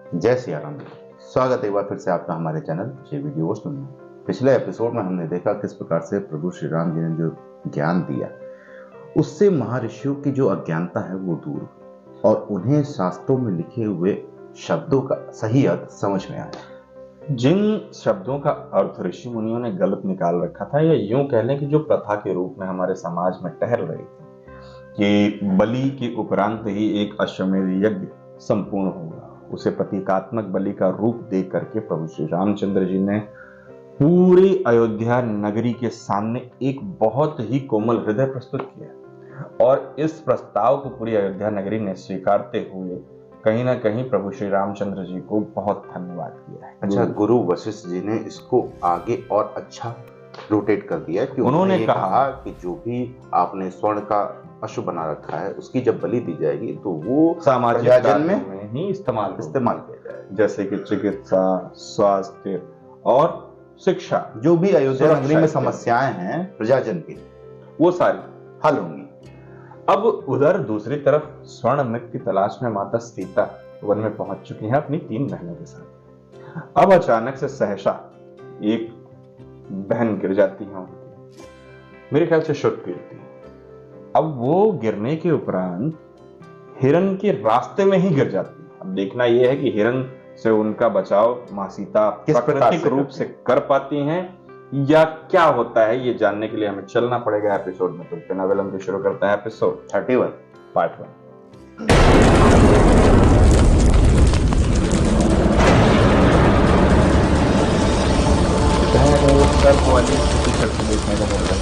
जय सिया राम। स्वागत है एक बार फिर से आपका हमारे चैनल जय वीडियो में। पिछले एपिसोड में हमने देखा किस प्रकार से प्रभु श्री राम जी ने जो ज्ञान दिया उससे महर्षियों की जो अज्ञानता है वो दूर हुई और उन्हें शास्त्रों में लिखे हुए शब्दों का सही अर्थ समझ में आया। जिन शब्दों का अर्थ ऋषि मुनियों ने गलत निकाल रखा था, या यूं कह लें कि जो प्रथा के रूप में हमारे समाज में टहल रही थी कि बलि के उपरांत ही एक अश्वमेध यज्ञ संपूर्ण होगा, उसे प्रतीकात्मक बलि का रूप दे करके प्रभु श्री रामचंद्र जी ने पूरी अयोध्या नगरी के सामने एक बहुत ही कोमल हृदय प्रस्तुत किया और इस प्रस्ताव को पूरी अयोध्या नगरी ने स्वीकारते हुए कहीं ना कहीं प्रभु श्री रामचंद्र जी को बहुत धन्यवाद किया है। अच्छा, गुरु वशिष्ठ जी ने इसको आगे और अच्छा रोटेट कर दिया कि उन्होंने कहा कि जो भी आपने स्वर्ण का पशु बना रखा है उसकी जब बलि दी जाएगी तो वो सामाजिक कार्य में ही इस्तेमाल किया जाए, जैसे कि चिकित्सा, स्वास्थ्य और शिक्षा, जो भी अयोध्या नगरी में समस्याएं हैं प्रजाजन की वो सारी हल होंगी। अब उधर दूसरी तरफ स्वर्ण मृग की तलाश में माता सीता वन में पहुंच चुकी हैं अपनी 3 बहनों के साथ। अब अचानक से सहसा एक बहन गिर जाती है उनकी, मेरे ख्याल से शुद्ध गिरती है। अब वो गिरने के उपरांत हिरण के रास्ते में ही गिर जाती है। अब देखना यह है कि हिरण से उनका बचाव मां सीता किस प्राकृतिक रूप से कर पाती हैं या क्या होता है, ये जानने के लिए हमें चलना पड़ेगा एपिसोड में। तो बिना विलंब के शुरू करते हैं एपिसोड 31 पार्ट 1। वाली देखने का मिलता है।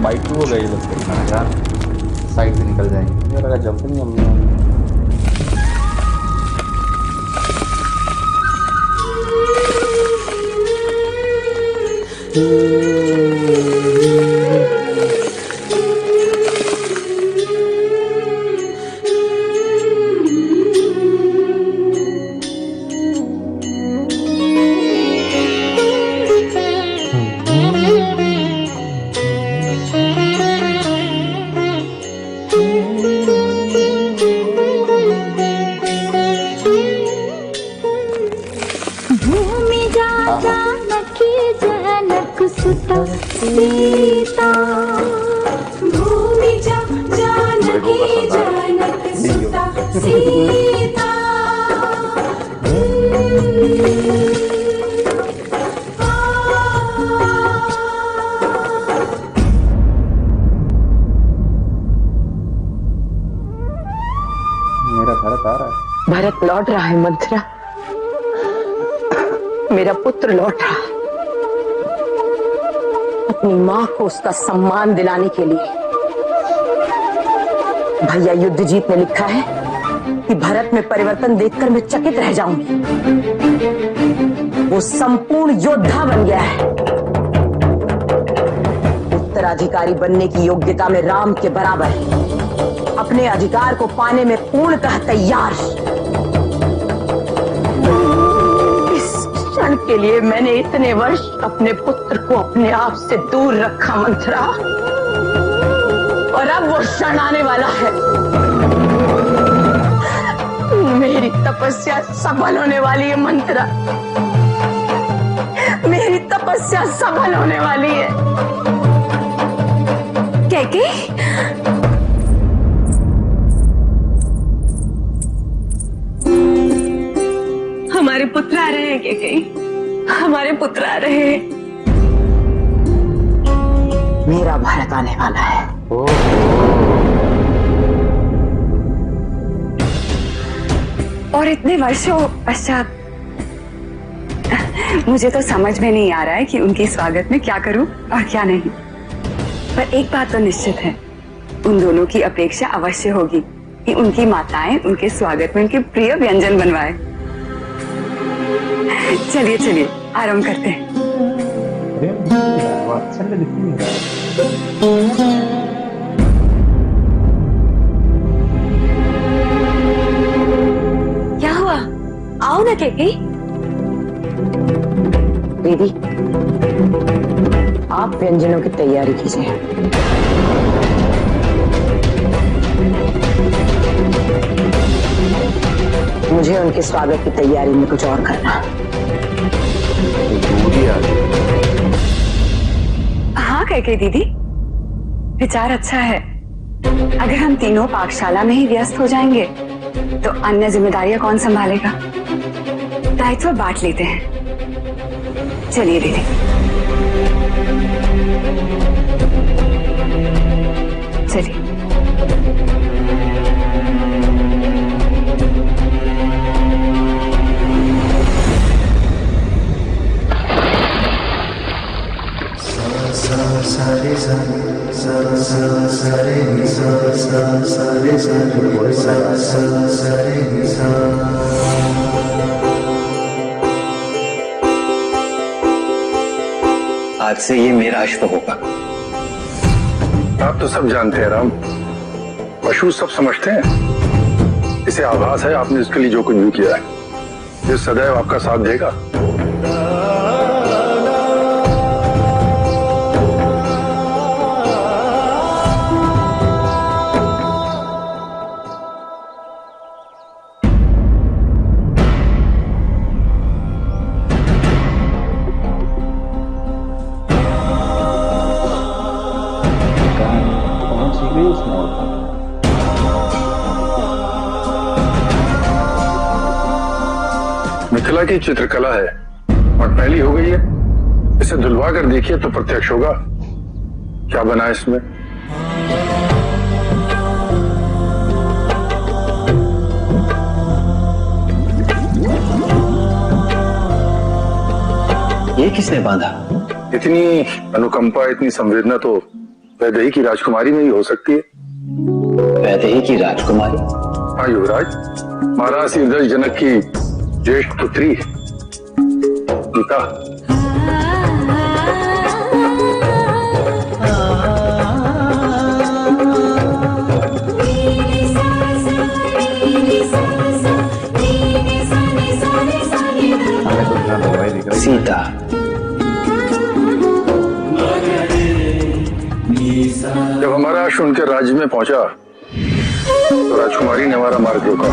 बाइक हो गई लगता है यार, साइड से निकल जाएंगे। मुझे लगा जंपिंग सीता भूमि जानकी जनक सुता सीता। मेरा भरत आ रहा है। भरत लौट रहा है मंथरा, मेरा पुत्र लौट रहा है। अपनी मां को उसका सम्मान दिलाने के लिए भैया युद्धजीत ने लिखा है कि भरत में परिवर्तन देखकर मैं चकित रह जाऊंगी। वो संपूर्ण योद्धा बन गया है, उत्तराधिकारी बनने की योग्यता में राम के बराबर है, अपने अधिकार को पाने में पूर्णतः तैयार। के लिए मैंने इतने वर्ष अपने पुत्र को अपने आप से दूर रखा मंथरा, और अब वो क्षण आने वाला है। मेरी तपस्या सफल होने वाली है मंथरा, मेरी तपस्या सफल होने वाली है। कैकेयी, हमारे पुत्र आ रहे हैं। कैकेयी, हमारे पुत्र आ रहे हैं। मेरा भारत आने वाला है। और इतने वर्षों पश्चात मुझे तो समझ में नहीं आ रहा है कि उनके स्वागत में क्या करूं और क्या नहीं, पर एक बात तो निश्चित है, उन दोनों की अपेक्षा अवश्य होगी कि उनकी माताएं उनके स्वागत में उनके प्रिय व्यंजन बनवाए। चलिए चलिए आराम करते हैं। क्या हुआ, आओ ना कैकेयी। दीदी, आप व्यंजनों की तैयारी कीजिए। मुझे उनके स्वागत की तैयारी में कुछ और करना। हाँ कैकेयी दीदी, विचार अच्छा है। अगर हम तीनों पाकशाला में ही व्यस्त हो जाएंगे तो अन्य जिम्मेदारियां कौन संभालेगा? दायित्व बांट लेते हैं। चलिए दीदी। चलिए। आज से ये मेरा अश्व होगा। आप तो सब जानते हैं राम, पशु सब समझते हैं। इसे आभास है आपने इसके लिए जो कुछ भी किया है, ये सदैव आपका साथ देगा। मिथिला की चित्रकला है और पहली हो गई है। इसे धुलवा कर देखिए तो प्रत्यक्ष होगा क्या बना इसमें। ये किसने बांधा? इतनी अनुकंपा, इतनी संवेदना तो वैदेही की राजकुमारी में ही हो सकती है। वैदेही की राजकुमारी? हाँ युवराज, महाराज श्रीधर जनक की ज्येष्ठ पुत्री सीता। सीता। जब हमारा अश्व उनके राज्य में पहुंचा तो राजकुमारी ने हमारा मार्ग रोका।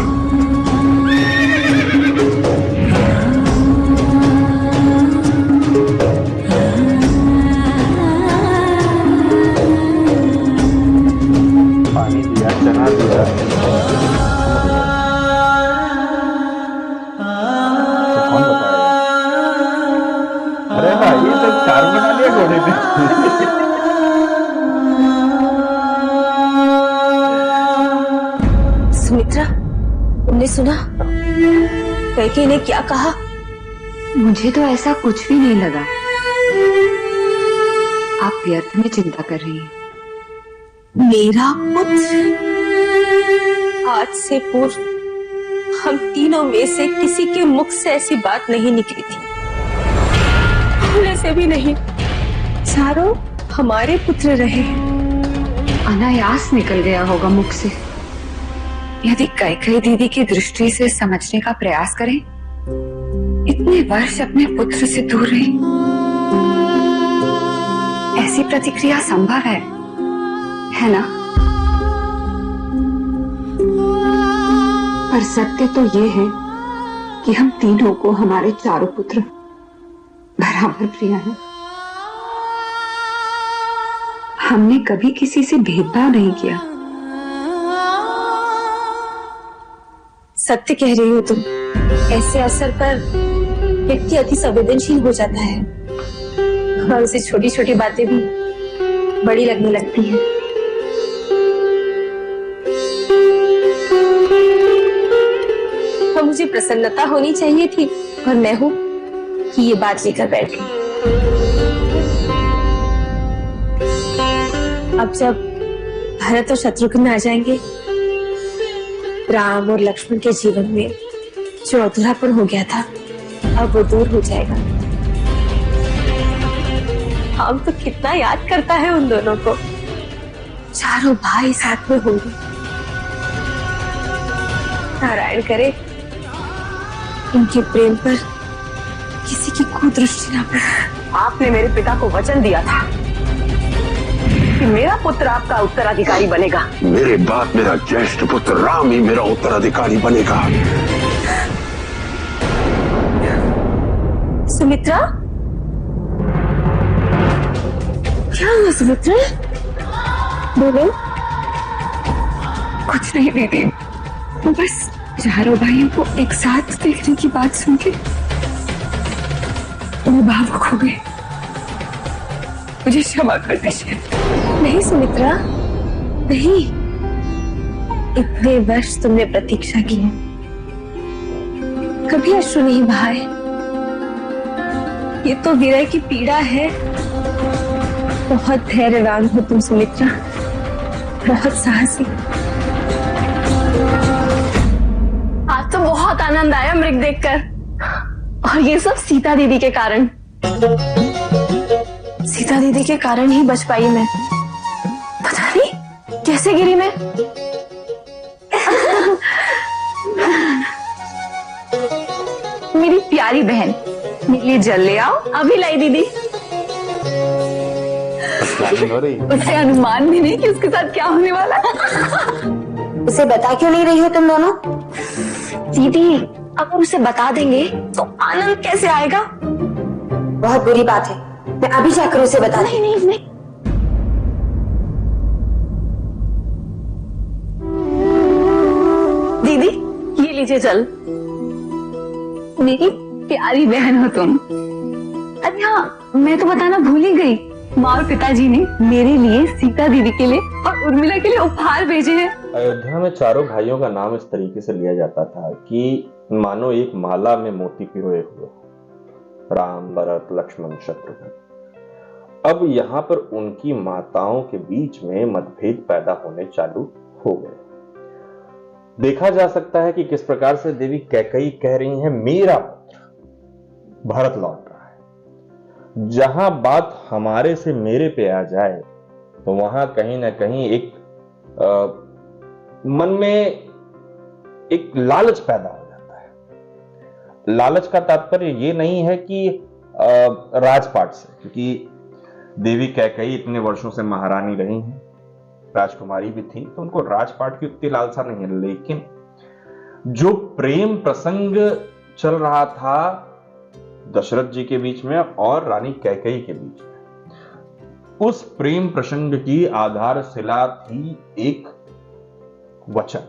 पानी दिया, चना दिया। तो कौन बताएगा? अरे भाई ये तो चार बना लिया घोड़े ने। सुमित्रा, तुमने सुना कैकेयी ने क्या कहा? मुझे तो ऐसा कुछ भी नहीं लगा। आप व्यर्थ में चिंता कर रही हैं। मेरा पुत्र? आज से पूर्व हम तीनों में से किसी के मुख से ऐसी बात नहीं निकली थी, भूले से भी नहीं। चारों हमारे पुत्र रहे। अनायास निकल गया होगा मुख से। यदि कैकेयी दीदी की दृष्टि से समझने का प्रयास करें, इतने वर्ष अपने पुत्र से दूर रही, ऐसी प्रतिक्रिया संभव है ना? पर सत्य तो ये है कि हम तीनों को हमारे चारों पुत्र बराबर प्रिय हैं। हमने कभी किसी से भेदभाव नहीं किया। सत्य कह रही हो तुम। ऐसे अवसर पर व्यक्ति अति संवेदनशील हो जाता है और उसे छोटी छोटी बातें भी बड़ी लगने लगती हैं। और मुझे प्रसन्नता होनी चाहिए थी और मैं हूं कि ये बात लेकर बैठ गई। अब जब भरत और शत्रुघ्न आ जाएंगे, राम और लक्ष्मण के जीवन में जो अधूरापन हो गया था अब वो दूर हो जाएगा। हम तो कितना याद करता है उन दोनों को। चारों भाई साथ में होंगे। नारायण करे इनके प्रेम पर किसी की कुदृष्टि ना पड़े। आपने मेरे पिता को वचन दिया था कि मेरा पुत्र आपका उत्तराधिकारी बनेगा। मेरे बाद मेरा ज्येष्ठ पुत्र राम ही मेरा उत्तराधिकारी बनेगा। सुमित्रा, क्या हुआ सुमित्रा? बोलो। कुछ नहीं दीदी, वो बस चारों भाइयों को एक साथ देखने की बात सुन के मैं भावुक हो गई। मुझे क्षमा कर दीजिए। नहीं सुमित्रा, नहीं। इतने वर्ष तुमने प्रतीक्षा की, कभी अश्रु नहीं बहाए। ये तो विरह की पीड़ा है। बहुत धैर्यवान हो तुम सुमित्रा, बहुत साहसी। आज तो बहुत आनंद आया मृग देखकर, और ये सब सीता दीदी के कारण। सीता दीदी के कारण ही बच पाई मैं। पता नहीं कैसे गिरी मैं। मेरी प्यारी बहन, मेरे लिए जल ले आओ। अभी लाई दीदी। उससे अनुमान भी नहीं कि उसके साथ क्या होने वाला है। उसे बता क्यों नहीं रही हो तुम दोनों? दीदी, अगर उसे बता देंगे तो आनंद कैसे आएगा? बहुत बुरी बात है, मैं अभी जाकर उसे बता। नहीं नहीं नहीं। दीदी, ये लीजिए जल। मेरी प्यारी बहन हो तुम। अरे हाँ, मैं तो बताना भूल ही गई। माँ और पिताजी ने मेरे लिए, सीता दीदी के लिए और उर्मिला के लिए उपहार भेजे हैं। अयोध्या में चारों भाइयों का नाम इस तरीके से लिया जाता था कि मानो एक माला में मोती पिरोए हुए, राम, भरत, लक्ष्मण, शत्रुघ्न। अब यहाँ पर उनकी माताओं के बीच में मतभेद पैदा होने चालू हो गए। देखा जा सकता है कि किस प्रकार से देवी कैकेयी कह रही हैं, मेरा पुत्र भरत लौट रहा है। जहां बात हमारे से मेरे पे आ जाए तो वहां कहीं ना कहीं एक मन में एक लालच पैदा हो जाता है। लालच का तात्पर्य ये नहीं है कि राजपाट से, क्योंकि देवी कैकेयी इतने वर्षों से महारानी रही हैं, राजकुमारी भी थी, तो उनको राजपाट की उतनी लालसा नहीं है। लेकिन जो प्रेम प्रसंग चल रहा था दशरथ जी के बीच में और रानी कैकेयी के बीच में, उस प्रेम प्रसंग की आधारशिला थी एक वचन,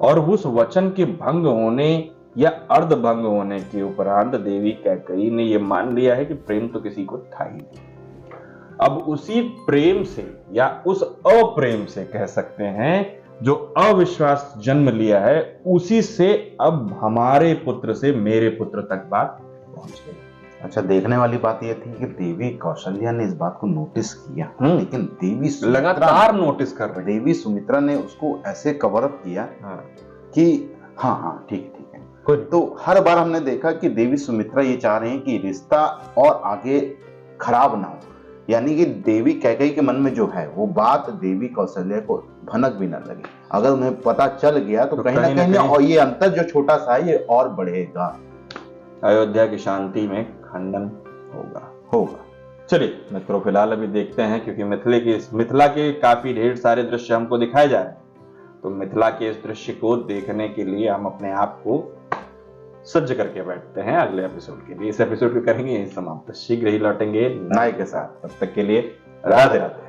और उस वचन के भंग होने या अर्ध भंग होने के उपरांत देवी कैकेयी ने यह मान लिया है कि प्रेम तो किसी को था ही नहीं। अब उसी प्रेम से या उस अप्रेम से कह सकते हैं जो अविश्वास जन्म लिया है, उसी से अब हमारे पुत्र से मेरे पुत्र तक बात पहुंच गई। अच्छा, देखने वाली बात यह थी कि देवी कौशल्या ने इस बात को नोटिस किया, लेकिन देवी लगातार नोटिस कर रही। देवी सुमित्रा ने उसको ऐसे कवर अप किया कि हाँ ठीक है। तो हर बार हमने देखा कि देवी सुमित्रा ये चाह रहे हैं कि रिश्ता और आगे खराब ना हो, यानी कि देवी कैकेयी के मन में जो है वो बात देवी कौशल्या को भनक भी न लगे। अगर उन्हें पता चल गया तो कहीं ना कहीं और ये अंतर जो छोटा सा है ये और बढ़ेगा, अयोध्या की शांति में खंडन होगा। चलिए मित्रों, फिलहाल अभी देखते हैं, क्योंकि मिथिला के काफी ढेर सारे दृश्य हमको दिखाए जा रहे हैं, तो मिथिला के इस दृश्य को देखने के लिए हम अपने आप को सज्ज करके बैठते हैं अगले एपिसोड के लिए। इस एपिसोड को करेंगे यही समाप्त, शीघ्र ही लौटेंगे नए के साथ। तब तक के लिए राधे राधे।